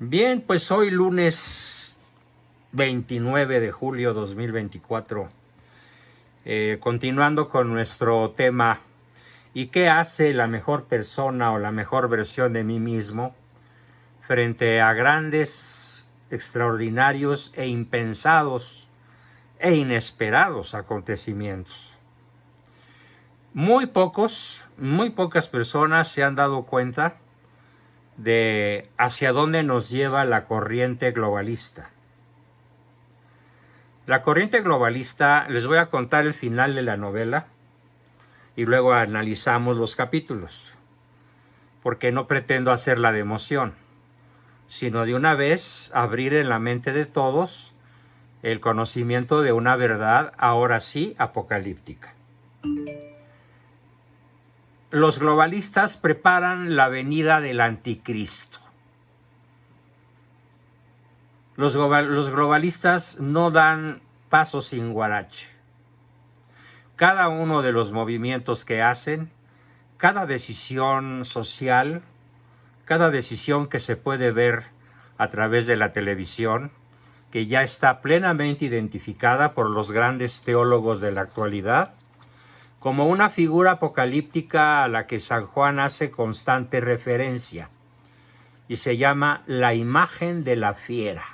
Bien, pues hoy lunes 29 de julio 2024, continuando con nuestro tema, ¿y qué hace la mejor persona o la mejor versión de mí mismo frente a grandes, extraordinarios e impensados e inesperados acontecimientos? Muy pocas personas se han dado cuenta de hacia dónde nos lleva la corriente globalista. La corriente globalista, les voy a contar el final de la novela y luego analizamos los capítulos, porque no pretendo hacerla de emoción, sino de una vez abrir en la mente de todos el conocimiento de una verdad, ahora sí, apocalíptica. Los globalistas preparan la venida del anticristo. Los globalistas no dan paso sin guarache. Cada uno de los movimientos que hacen, cada decisión social, cada decisión que se puede ver a través de la televisión, que ya está plenamente identificada por los grandes teólogos de la actualidad, como una figura apocalíptica a la que San Juan hace constante referencia, y se llama la imagen de la fiera.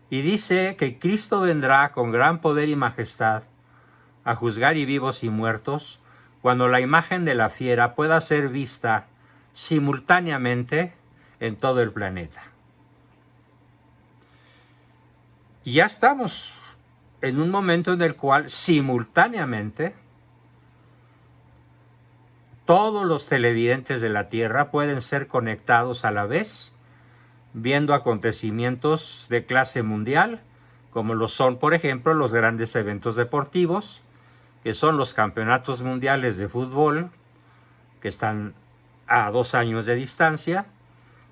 Y dice que Cristo vendrá con gran poder y majestad a juzgar y vivos y muertos, cuando la imagen de la fiera pueda ser vista simultáneamente en todo el planeta. Y ya estamos en un momento en el cual simultáneamente todos los televidentes de la Tierra pueden ser conectados a la vez, viendo acontecimientos de clase mundial, como lo son, por ejemplo, los grandes eventos deportivos, que son los campeonatos mundiales de fútbol, que están a 2 años de distancia,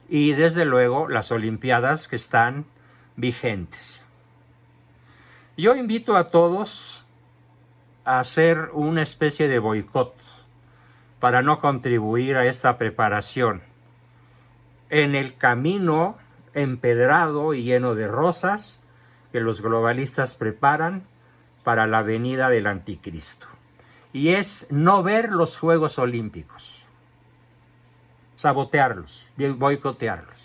y desde luego las Olimpiadas, que están vigentes. Yo invito a todos a hacer una especie de boicot para no contribuir a esta preparación en el camino empedrado y lleno de rosas que los globalistas preparan para la venida del anticristo. Y es no ver los Juegos Olímpicos, sabotearlos, boicotearlos.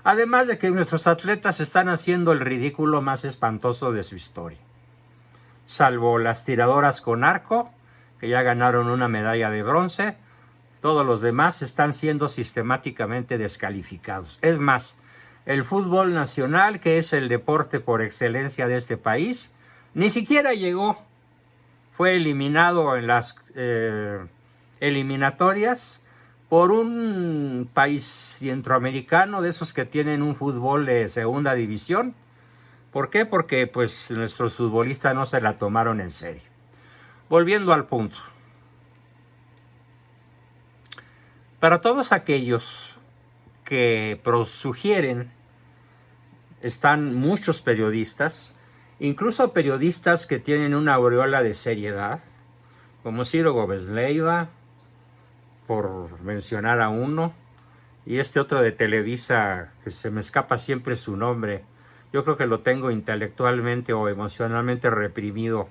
Además de que nuestros atletas están haciendo el ridículo más espantoso de su historia. Salvo las tiradoras con arco, que ya ganaron una medalla de bronce, todos los demás están siendo sistemáticamente descalificados. Es más, el fútbol nacional, que es el deporte por excelencia de este país, ni siquiera llegó. Fue eliminado en las eliminatorias por un país centroamericano, de esos que tienen un fútbol de segunda división. ¿Por qué? Porque pues nuestros futbolistas no se la tomaron en serio. Volviendo al punto. Para todos aquellos que sugieren, están muchos periodistas, incluso periodistas que tienen una aureola de seriedad, como Ciro Gómez Leiva, por mencionar a uno, y este otro de Televisa, que se me escapa siempre su nombre. Yo creo que lo tengo intelectualmente o emocionalmente reprimido.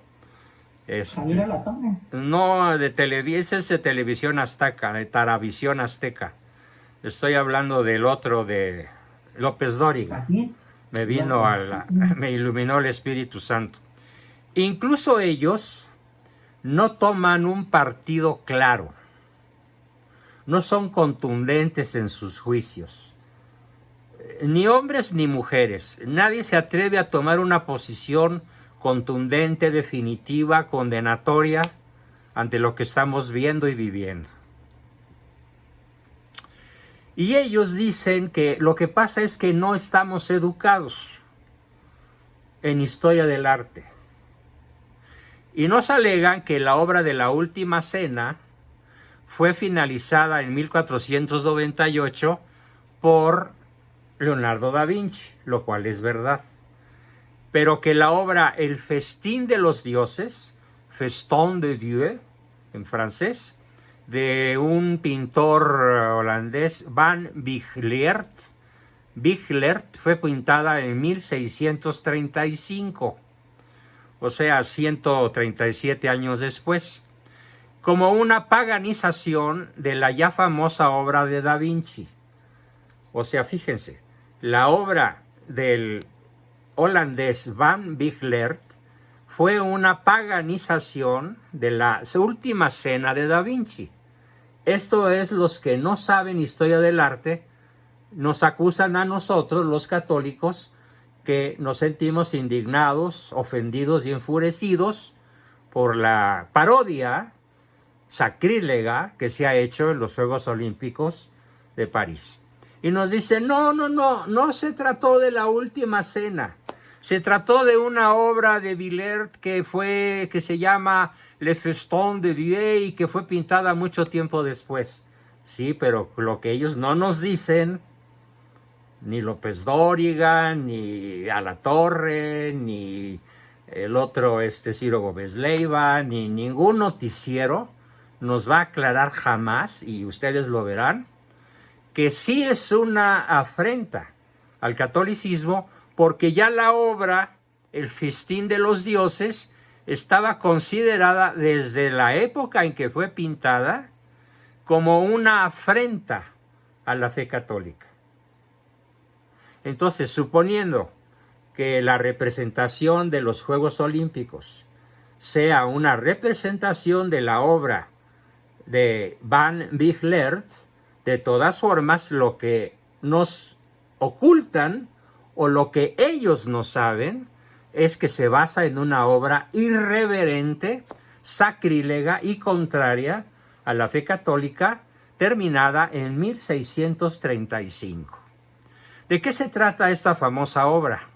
Javier Alatorre. No, de Televisa, es de Televisión Azteca, de Taravisión Azteca. Estoy hablando del otro, de López Dóriga. Me iluminó el Espíritu Santo. Incluso ellos no toman un partido claro. No son contundentes en sus juicios. Ni hombres ni mujeres. Nadie se atreve a tomar una posición contundente, definitiva, condenatoria ante lo que estamos viendo y viviendo. Y ellos dicen que lo que pasa es que no estamos educados en historia del arte. Y nos alegan que la obra de La Última Cena fue finalizada en 1498 por Leonardo da Vinci, lo cual es verdad. Pero que la obra El Festín de los Dioses, Festin de Dieu, en francés, de un pintor holandés, Van Bijlert. Bijlert fue pintada en 1635, o sea, 137 años después, como una paganización de la ya famosa obra de Da Vinci. O sea, fíjense, la obra del holandés Van Bijlert fue una paganización de la última cena de Da Vinci. Esto es, los que no saben historia del arte nos acusan a nosotros, los católicos, que nos sentimos indignados, ofendidos y enfurecidos por la parodia sacrílega que se ha hecho en los Juegos Olímpicos de París. Y nos dicen, no se trató de la última cena. Se trató de una obra de Bijlert que se llama Le Festin de Dieu y que fue pintada mucho tiempo después. Sí, pero lo que ellos no nos dicen, ni López Dóriga, ni Alatorre, ni el otro Ciro Gómez Leiva, ni ningún noticiero nos va a aclarar jamás, y ustedes lo verán, que sí es una afrenta al catolicismo, porque ya la obra, El Festín de los Dioses, estaba considerada desde la época en que fue pintada como una afrenta a la fe católica. Entonces, suponiendo que la representación de los Juegos Olímpicos sea una representación de la obra de Van Bijlert, de todas formas, lo que nos ocultan o lo que ellos no saben es que se basa en una obra irreverente, sacrílega y contraria a la fe católica, terminada en 1635. ¿De qué se trata esta famosa obra?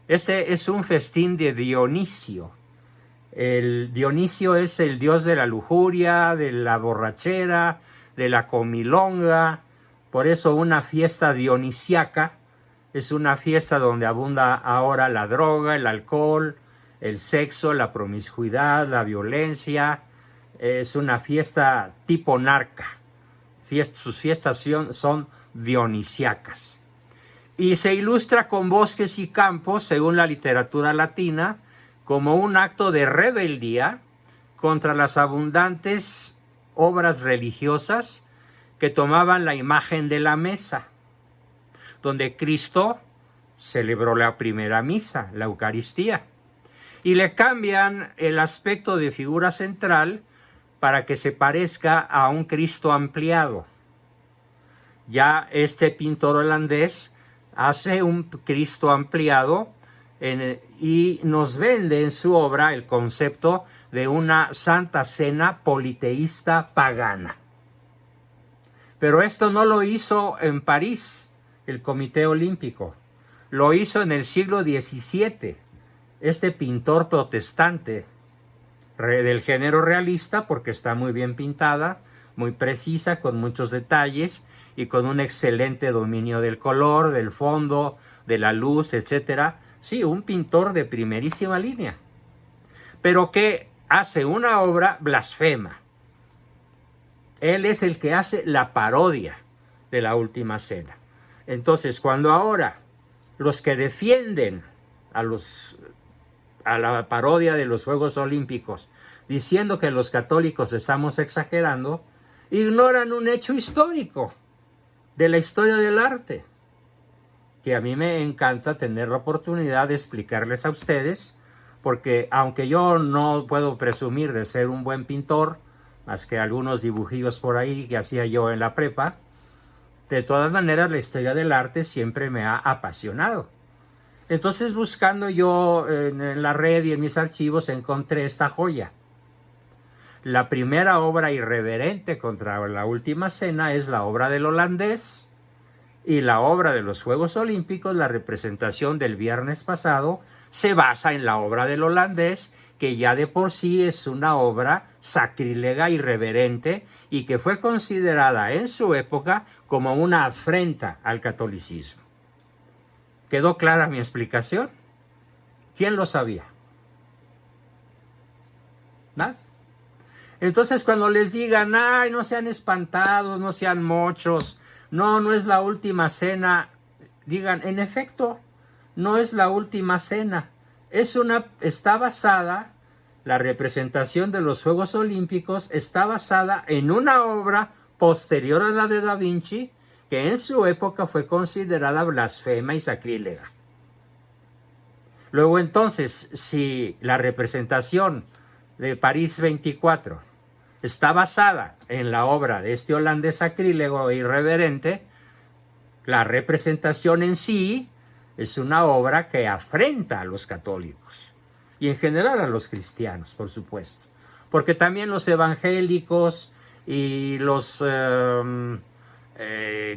Ese es un festín de Dionisio. El Dionisio es el dios de la lujuria, de la borrachera, de la comilonga. Por eso una fiesta dionisiaca es una fiesta donde abunda ahora la droga, el alcohol, el sexo, la promiscuidad, la violencia. Es una fiesta tipo narca. Sus fiestas son dionisiacas. Y se ilustra con bosques y campos, según la literatura latina, como un acto de rebeldía contra las abundantes obras religiosas que tomaban la imagen de la mesa, donde Cristo celebró la primera misa, la Eucaristía, y le cambian el aspecto de figura central para que se parezca a un Cristo ampliado. Ya este pintor holandés hace un Cristo ampliado y nos vende en su obra el concepto de una santa cena politeísta pagana. Pero esto no lo hizo en París el Comité Olímpico, lo hizo en el siglo XVII, este pintor protestante del género realista, porque está muy bien pintada, muy precisa, con muchos detalles y con un excelente dominio del color, del fondo, de la luz, etc. Sí, un pintor de primerísima línea, pero que hace una obra blasfema. Él es el que hace la parodia de la Última Cena. Entonces, cuando ahora los que defienden a la parodia de los Juegos Olímpicos, diciendo que los católicos estamos exagerando, ignoran un hecho histórico de la historia del arte, que a mí me encanta tener la oportunidad de explicarles a ustedes, porque aunque yo no puedo presumir de ser un buen pintor, más que algunos dibujillos por ahí que hacía yo en la prepa, de todas maneras la historia del arte siempre me ha apasionado. Entonces, buscando yo en la red y en mis archivos, encontré esta joya. La primera obra irreverente contra la Última Cena es la obra del holandés, y la obra de los Juegos Olímpicos, la representación del viernes pasado, se basa en la obra del holandés, que ya de por sí es una obra sacrílega, irreverente, y que fue considerada en su época como una afrenta al catolicismo. ¿Quedó clara mi explicación? ¿Quién lo sabía? ¿Nada? Entonces cuando les digan, ay, no sean espantados, no sean mochos, no es la última cena, digan, en efecto, no es la última cena. Está basada, la representación de los Juegos Olímpicos está basada en una obra posterior a la de Da Vinci, que en su época fue considerada blasfema y sacrílega. Luego entonces, si la representación de París 24 está basada en la obra de este holandés sacrílego e irreverente, la representación en sí es una obra que afrenta a los católicos y en general a los cristianos, por supuesto, porque también los evangélicos y los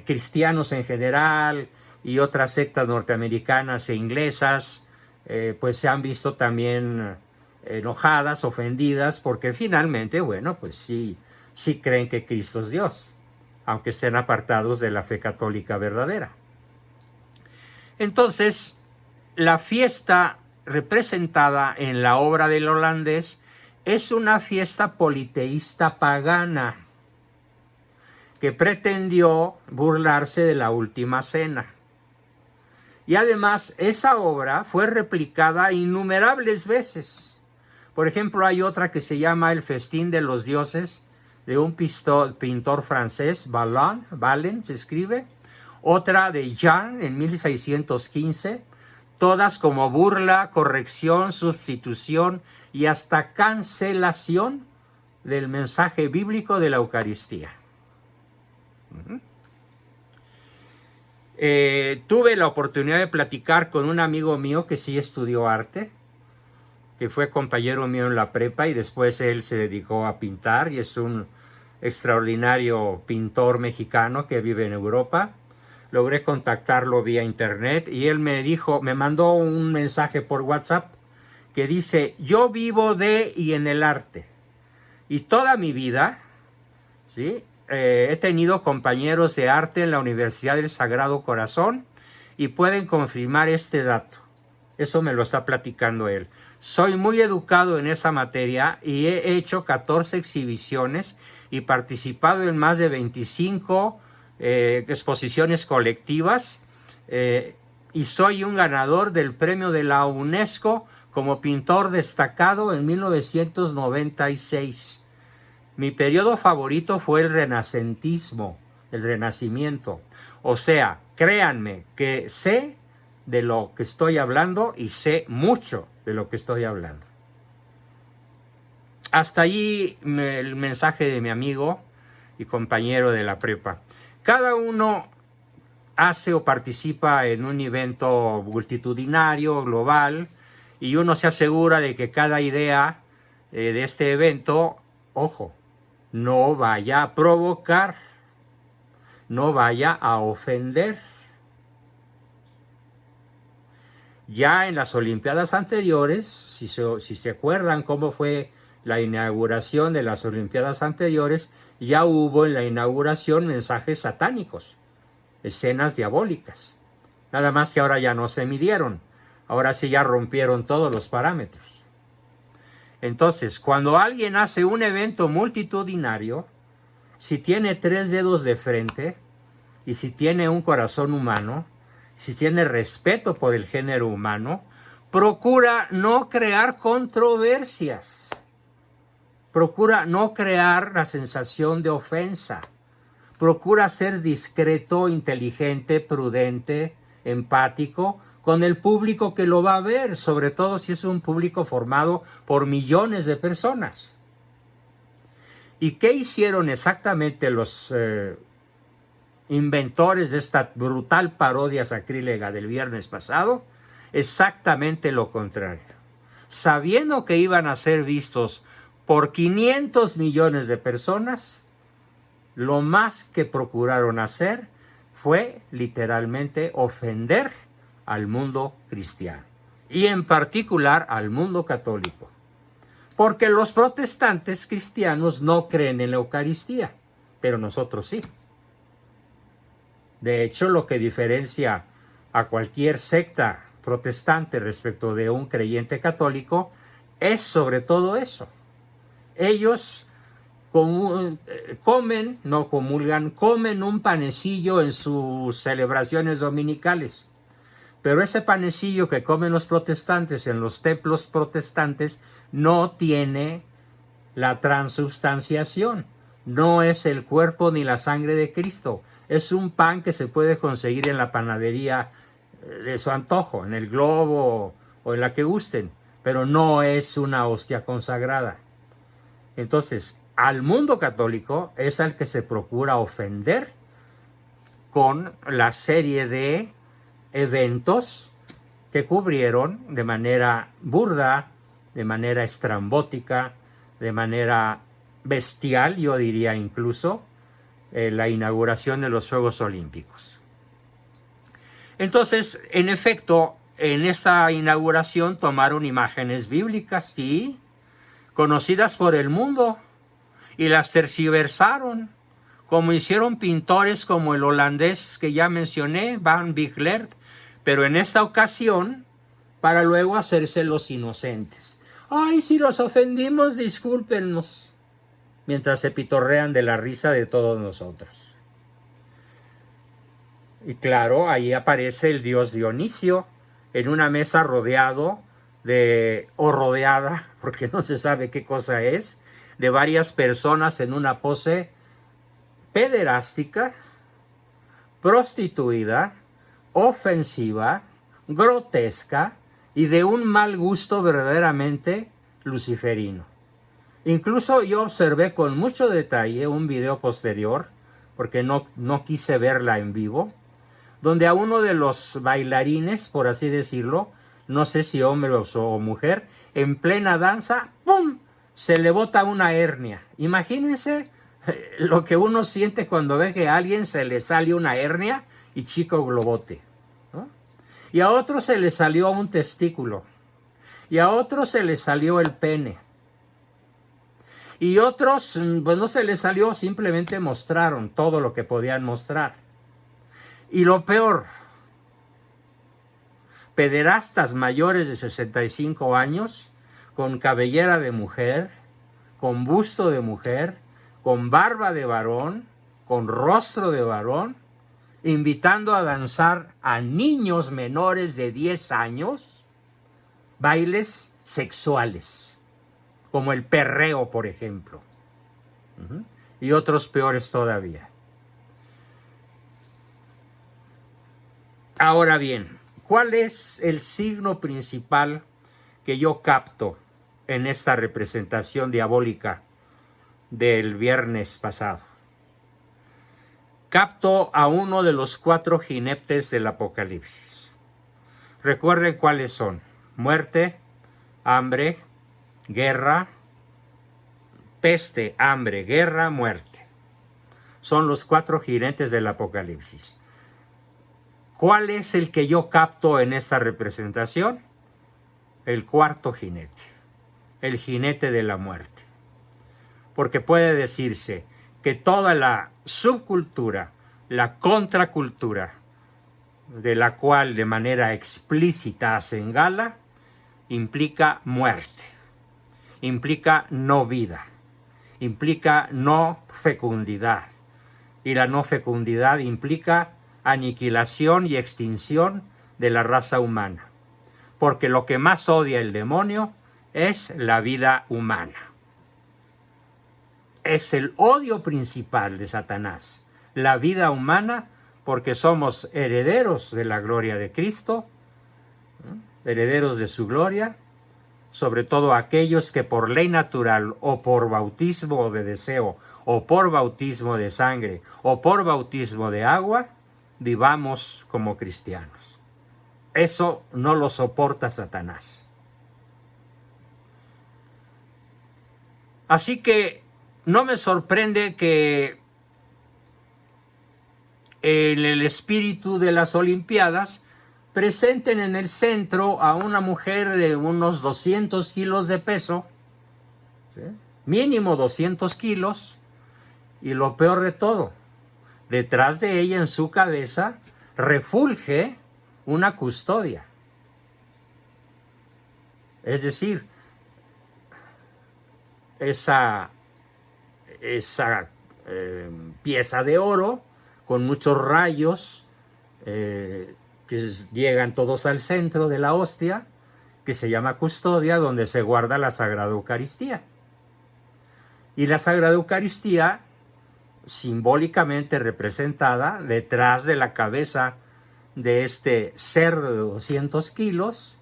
cristianos en general y otras sectas norteamericanas e inglesas pues se han visto también enojadas, ofendidas, porque finalmente, bueno, pues sí creen que Cristo es Dios, aunque estén apartados de la fe católica verdadera. Entonces, la fiesta representada en la obra del holandés es una fiesta politeísta pagana que pretendió burlarse de la última cena. Y además, esa obra fue replicada innumerables veces. Por ejemplo, hay otra que se llama El festín de los dioses, de un pintor francés, Valen se escribe. Otra de Jan en 1615, todas como burla, corrección, sustitución y hasta cancelación del mensaje bíblico de la Eucaristía. Tuve la oportunidad de platicar con un amigo mío que sí estudió arte, que fue compañero mío en la prepa y después él se dedicó a pintar y es un extraordinario pintor mexicano que vive en Europa. Logré contactarlo vía internet y él me mandó un mensaje por WhatsApp que dice: yo vivo de y en el arte y toda mi vida, ¿sí? He tenido compañeros de arte en la Universidad del Sagrado Corazón y pueden confirmar este dato. Eso me lo está platicando él. Soy muy educado en esa materia y he hecho 14 exhibiciones y participado en más de 25 exposiciones colectivas y soy un ganador del premio de la UNESCO como pintor destacado en 1996. Mi periodo favorito fue el renacentismo, el renacimiento. O sea, créanme que sé de lo que estoy hablando y sé mucho de lo que estoy hablando. Hasta allí el mensaje de mi amigo y compañero de la prepa. Cada uno hace o participa en un evento multitudinario, global, y uno se asegura de que cada idea de este evento, ojo, no vaya a provocar, no vaya a ofender. Ya en las Olimpiadas anteriores, si se acuerdan cómo fue la inauguración de las Olimpiadas anteriores, ya hubo en la inauguración mensajes satánicos, escenas diabólicas. Nada más que ahora ya no se midieron, ahora sí ya rompieron todos los parámetros. Entonces, cuando alguien hace un evento multitudinario, si tiene 3 dedos de frente y si tiene un corazón humano, si tiene respeto por el género humano, procura no crear controversias, procura no crear la sensación de ofensa, procura ser discreto, inteligente, prudente, empático con el público que lo va a ver, sobre todo si es un público formado por millones de personas. ¿Y qué hicieron exactamente los inventores de esta brutal parodia sacrílega del viernes pasado? Exactamente lo contrario. Sabiendo que iban a ser vistos por 500 millones de personas, lo más que procuraron hacer fue literalmente ofender al mundo cristiano y en particular al mundo católico. Porque los protestantes cristianos no creen en la Eucaristía, pero nosotros sí. De hecho, lo que diferencia a cualquier secta protestante respecto de un creyente católico es sobre todo eso. Ellos comen, no comulgan, comen un panecillo en sus celebraciones dominicales. Pero ese panecillo que comen los protestantes en los templos protestantes no tiene la transubstanciación. No es el cuerpo ni la sangre de Cristo. Es un pan que se puede conseguir en la panadería de su antojo, en el Globo o en la que gusten, pero no es una hostia consagrada. Entonces, al mundo católico es al que se procura ofender con la serie de eventos que cubrieron de manera burda, de manera estrambótica, de manera bestial, yo diría incluso, la inauguración de los Juegos Olímpicos. Entonces, en efecto, en esta inauguración tomaron imágenes bíblicas, sí, conocidas por el mundo, y las tergiversaron, como hicieron pintores como el holandés que ya mencioné, Van Bickler, pero en esta ocasión para luego hacerse los inocentes. ¡Ay, si los ofendimos, discúlpenos! Mientras se pitorrean de la risa de todos nosotros. Y claro, ahí aparece el dios Dionisio en una mesa rodeada, porque no se sabe qué cosa es, de varias personas en una pose pederástica, prostituida, ofensiva, grotesca y de un mal gusto verdaderamente luciferino. Incluso yo observé con mucho detalle un video posterior, porque no quise verla en vivo, donde a uno de los bailarines, por así decirlo, no sé si hombre o mujer, en plena danza, ¡pum!, se le bota una hernia. Imagínense lo que uno siente cuando ve que a alguien se le sale una hernia y chico globote, ¿no? Y a otro se le salió un testículo, y a otro se le salió el pene, y otros, pues no se les salió, simplemente mostraron todo lo que podían mostrar. Y lo peor, pederastas mayores de 65 años, con cabellera de mujer, con busto de mujer, con barba de varón, con rostro de varón, invitando a danzar a niños menores de 10 años, bailes sexuales, como el perreo, por ejemplo, y otros peores todavía. Ahora bien, ¿cuál es el signo principal que yo capto en esta representación diabólica del viernes pasado? Capto a uno de los 4 jinetes del Apocalipsis. Recuerden cuáles son: muerte, hambre, guerra, peste, hambre, guerra, muerte. Son los 4 jinetes del Apocalipsis. ¿Cuál es el que yo capto en esta representación? El 4.º jinete, el jinete de la muerte. Porque puede decirse que toda la subcultura, la contracultura, de la cual de manera explícita hacen gala, implica muerte, implica no vida, implica no fecundidad. Y la no fecundidad implica aniquilación y extinción de la raza humana. Porque lo que más odia el demonio es la vida humana. Es el odio principal de Satanás, la vida humana, porque somos herederos de la gloria de Cristo, herederos de su gloria, sobre todo aquellos que por ley natural o por bautismo de deseo o por bautismo de sangre o por bautismo de agua, vivamos como cristianos. Eso no lo soporta Satanás. Así que no me sorprende que en el espíritu de las Olimpiadas presenten en el centro a una mujer de unos 200 kilos de peso, ¿sí?, mínimo 200 kilos, y lo peor de todo, detrás de ella en su cabeza refulge una custodia. Es decir, esa pieza de oro con muchos rayos que llegan todos al centro de la hostia, que se llama custodia, donde se guarda la Sagrada Eucaristía. Y la Sagrada Eucaristía, simbólicamente representada detrás de la cabeza de este cerdo de 200 kilos,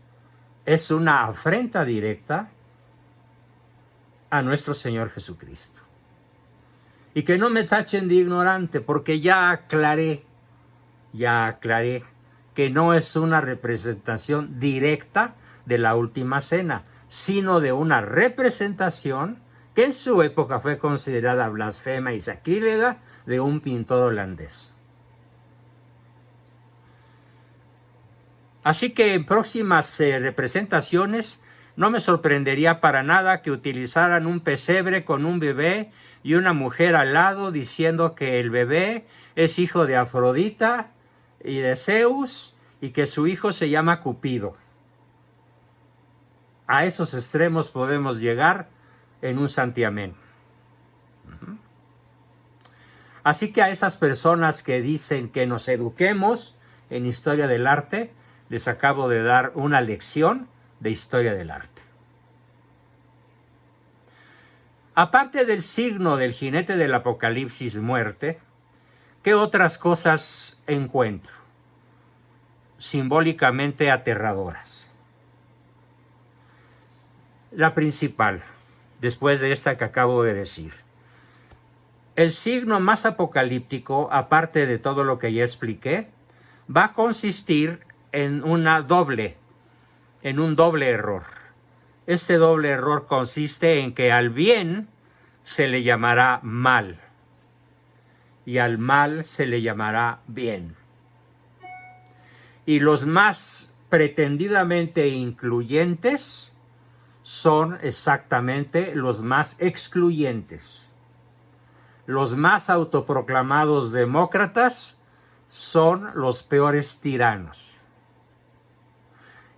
es una afrenta directa a nuestro Señor Jesucristo. Y que no me tachen de ignorante, porque ya aclaré que no es una representación directa de la Última Cena, sino de una representación que en su época fue considerada blasfema y sacrílega de un pintor holandés. Así que en próximas representaciones no me sorprendería para nada que utilizaran un pesebre con un bebé y una mujer al lado diciendo que el bebé es hijo de Afrodita y de Zeus y que su hijo se llama Cupido. A esos extremos podemos llegar en un santiamén. Así que a esas personas que dicen que nos eduquemos en historia del arte, les acabo de dar una lección de historia del arte. Aparte del signo del jinete del Apocalipsis, muerte, ¿qué otras cosas encuentro simbólicamente aterradoras? La principal, después de esta que acabo de decir. El signo más apocalíptico, aparte de todo lo que ya expliqué, va a consistir en un doble error. Este doble error consiste en que al bien se le llamará mal y al mal se le llamará bien. Y los más pretendidamente incluyentes son exactamente los más excluyentes. Los más autoproclamados demócratas son los peores tiranos.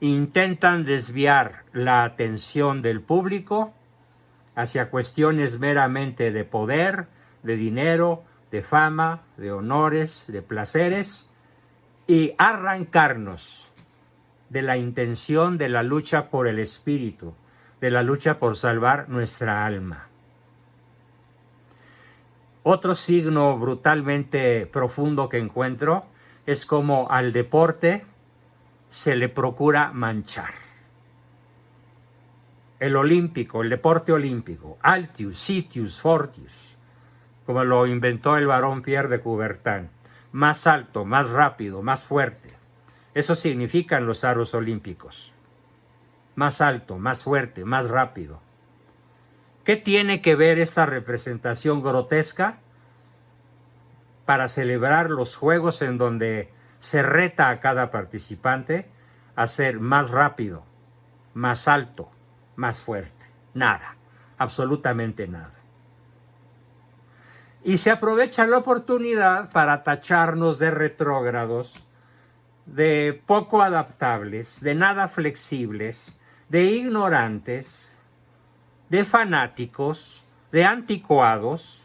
Intentan desviar la atención del público hacia cuestiones meramente de poder, de dinero, de fama, de honores, de placeres, y arrancarnos de la intención de la lucha por el espíritu, de la lucha por salvar nuestra alma. Otro signo brutalmente profundo que encuentro es como al deporte se le procura manchar. El olímpico, el deporte olímpico, Altius, Sitius, Fortius, como lo inventó el barón Pierre de Coubertin, más alto, más rápido, más fuerte. Eso significan los aros olímpicos. Más alto, más fuerte, más rápido. ¿Qué tiene que ver esta representación grotesca para celebrar los juegos en donde se reta a cada participante a ser más rápido, más alto, más fuerte? Nada, absolutamente nada. Y se aprovecha la oportunidad para tacharnos de retrógrados, de poco adaptables, de nada flexibles, de ignorantes, de fanáticos, de anticuados,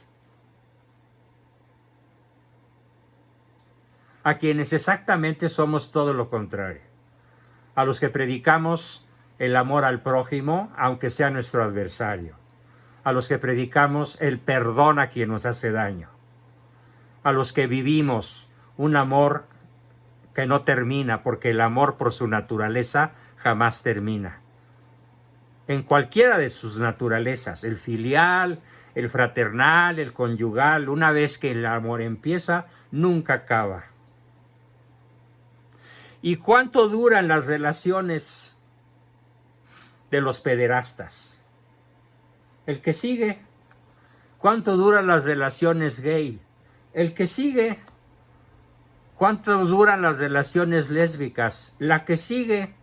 a quienes exactamente somos todo lo contrario, a los que predicamos el amor al prójimo, aunque sea nuestro adversario, a los que predicamos el perdón a quien nos hace daño, a los que vivimos un amor que no termina, porque el amor por su naturaleza jamás termina. En cualquiera de sus naturalezas, el filial, el fraternal, el conyugal, una vez que el amor empieza, nunca acaba. ¿Y cuánto duran las relaciones de los pederastas? El que sigue. ¿Cuánto duran las relaciones gay? El que sigue. ¿Cuánto duran las relaciones lésbicas? La que sigue.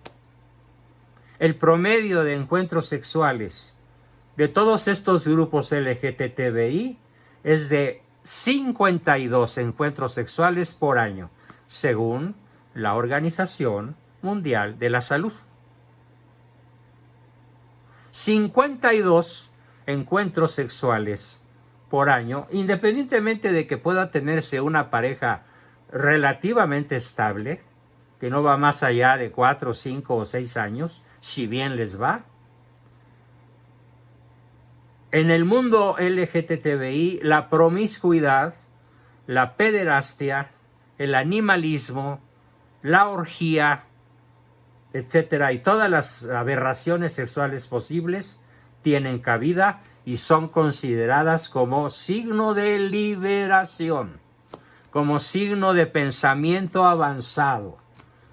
El promedio de encuentros sexuales de todos estos grupos LGTBI es de 52 encuentros sexuales por año, según la Organización Mundial de la Salud. 52 encuentros sexuales por año, independientemente de que pueda tenerse una pareja relativamente estable, que no va más allá de 4, 5 o 6 años, si bien les va. En el mundo LGTBI, la promiscuidad, la pederastia, el animalismo, la orgía, etcétera, y todas las aberraciones sexuales posibles tienen cabida y son consideradas como signo de liberación, como signo de pensamiento avanzado,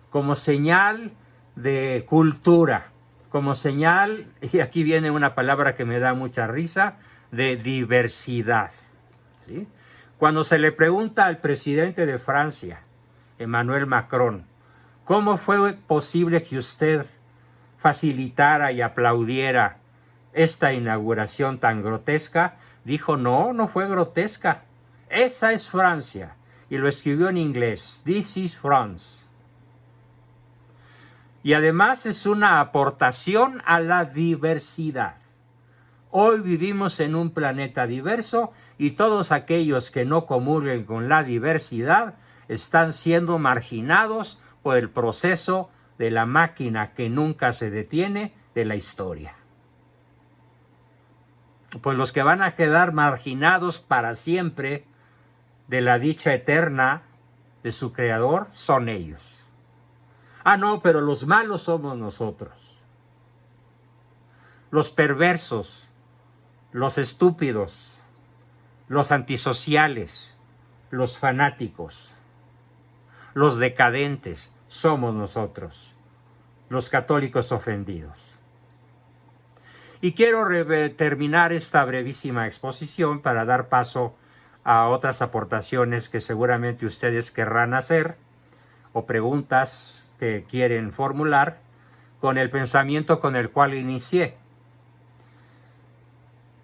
como señal de cultura, como señal, y aquí viene una palabra que me da mucha risa, de diversidad, ¿sí? Cuando se le pregunta al presidente de Francia, Emmanuel Macron, ¿cómo fue posible que usted facilitara y aplaudiera esta inauguración tan grotesca? Dijo, no fue grotesca. Esa es Francia. Y lo escribió en inglés. This is France. Y además es una aportación a la diversidad. Hoy vivimos en un planeta diverso y todos aquellos que no comulguen con la diversidad están siendo marginados por el proceso de la máquina que nunca se detiene de la historia. Pues los que van a quedar marginados para siempre de la dicha eterna de su creador son ellos. Ah, no, pero los malos somos nosotros. Los perversos, los estúpidos, los antisociales, los fanáticos, los decadentes somos nosotros, los católicos ofendidos. Y quiero terminar esta brevísima exposición para dar paso a otras aportaciones que seguramente ustedes querrán hacer o preguntas que quieren formular con el pensamiento con el cual inicié.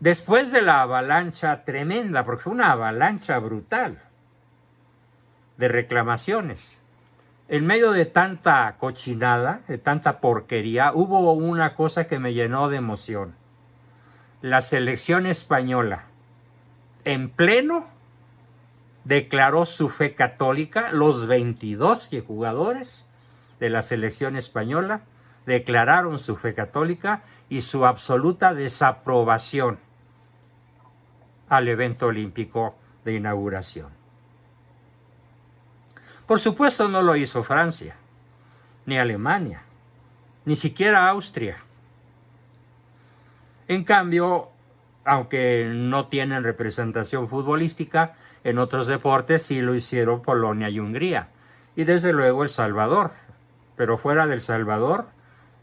Después de la avalancha tremenda, porque fue una avalancha brutal de reclamaciones, en medio de tanta cochinada, de tanta porquería, hubo una cosa que me llenó de emoción. La selección española, en pleno, declaró su fe católica. Los 22 jugadores de la selección española declararon su fe católica y su absoluta desaprobación al evento olímpico de inauguración. Por supuesto no lo hizo Francia, ni Alemania, ni siquiera Austria. En cambio, aunque no tienen representación futbolística, en otros deportes sí lo hicieron Polonia y Hungría, y desde luego El Salvador. Pero fuera del Salvador,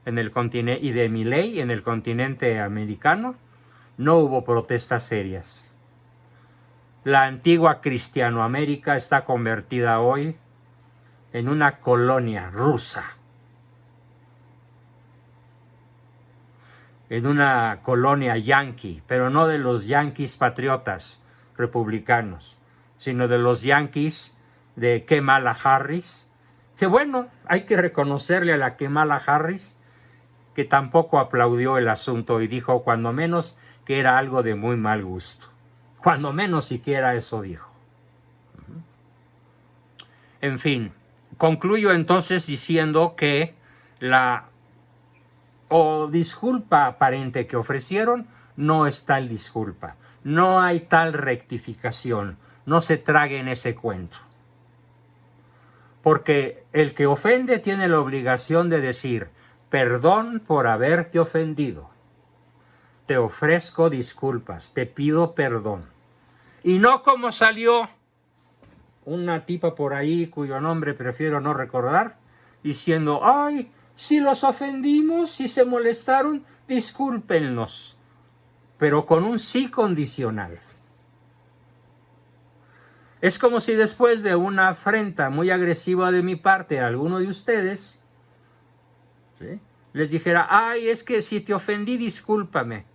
en el continente, y de Milei, en el continente americano, no hubo protestas serias. La antigua Cristianoamérica está convertida hoy en una colonia rusa, en una colonia yanqui, pero no de los yanquis patriotas republicanos, sino de los yanquis de Kamala Harris, que bueno, hay que reconocerle a la Kamala Harris que tampoco aplaudió el asunto y dijo cuando menos que era algo de muy mal gusto. Cuando menos siquiera eso dijo. En fin, concluyo entonces diciendo que la disculpa aparente que ofrecieron no es tal disculpa. No hay tal rectificación. No se traguen ese cuento. Porque el que ofende tiene la obligación de decir, perdón por haberte ofendido. Te ofrezco disculpas, te pido perdón. Y no como salió una tipa por ahí cuyo nombre prefiero no recordar, diciendo, ay, si los ofendimos, si se molestaron, discúlpennos, pero con un sí condicional. Es como si después de una afrenta muy agresiva de mi parte a alguno de ustedes, ¿sí?, les dijera, ay, es que si te ofendí, discúlpame.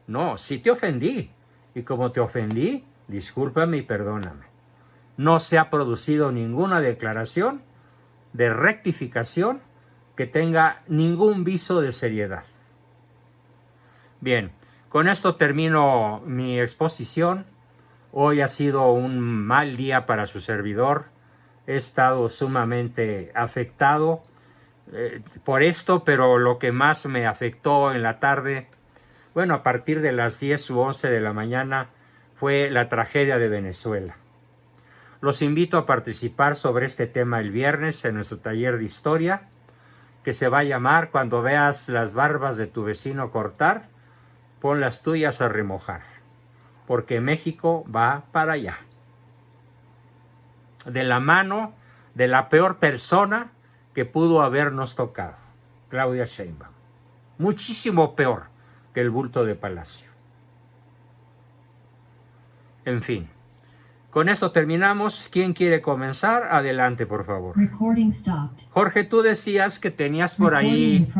No, sí te ofendí. Y como te ofendí, discúlpame y perdóname. No se ha producido ninguna declaración de rectificación que tenga ningún viso de seriedad. Bien, con esto termino mi exposición. Hoy ha sido un mal día para su servidor. He estado sumamente afectado por esto, pero lo que más me afectó en la tarde, bueno, a partir de las 10 u 11 de la mañana, fue la tragedia de Venezuela. Los invito a participar sobre este tema el viernes en nuestro taller de historia, que se va a llamar Cuando veas las barbas de tu vecino cortar, pon las tuyas a remojar, porque México va para allá. De la mano de la peor persona que pudo habernos tocado, Claudia Sheinbaum. Muchísimo peor que el bulto de Palacio. En fin, con esto terminamos. ¿Quién quiere comenzar? Adelante, por favor. Jorge, tú decías que tenías por ahí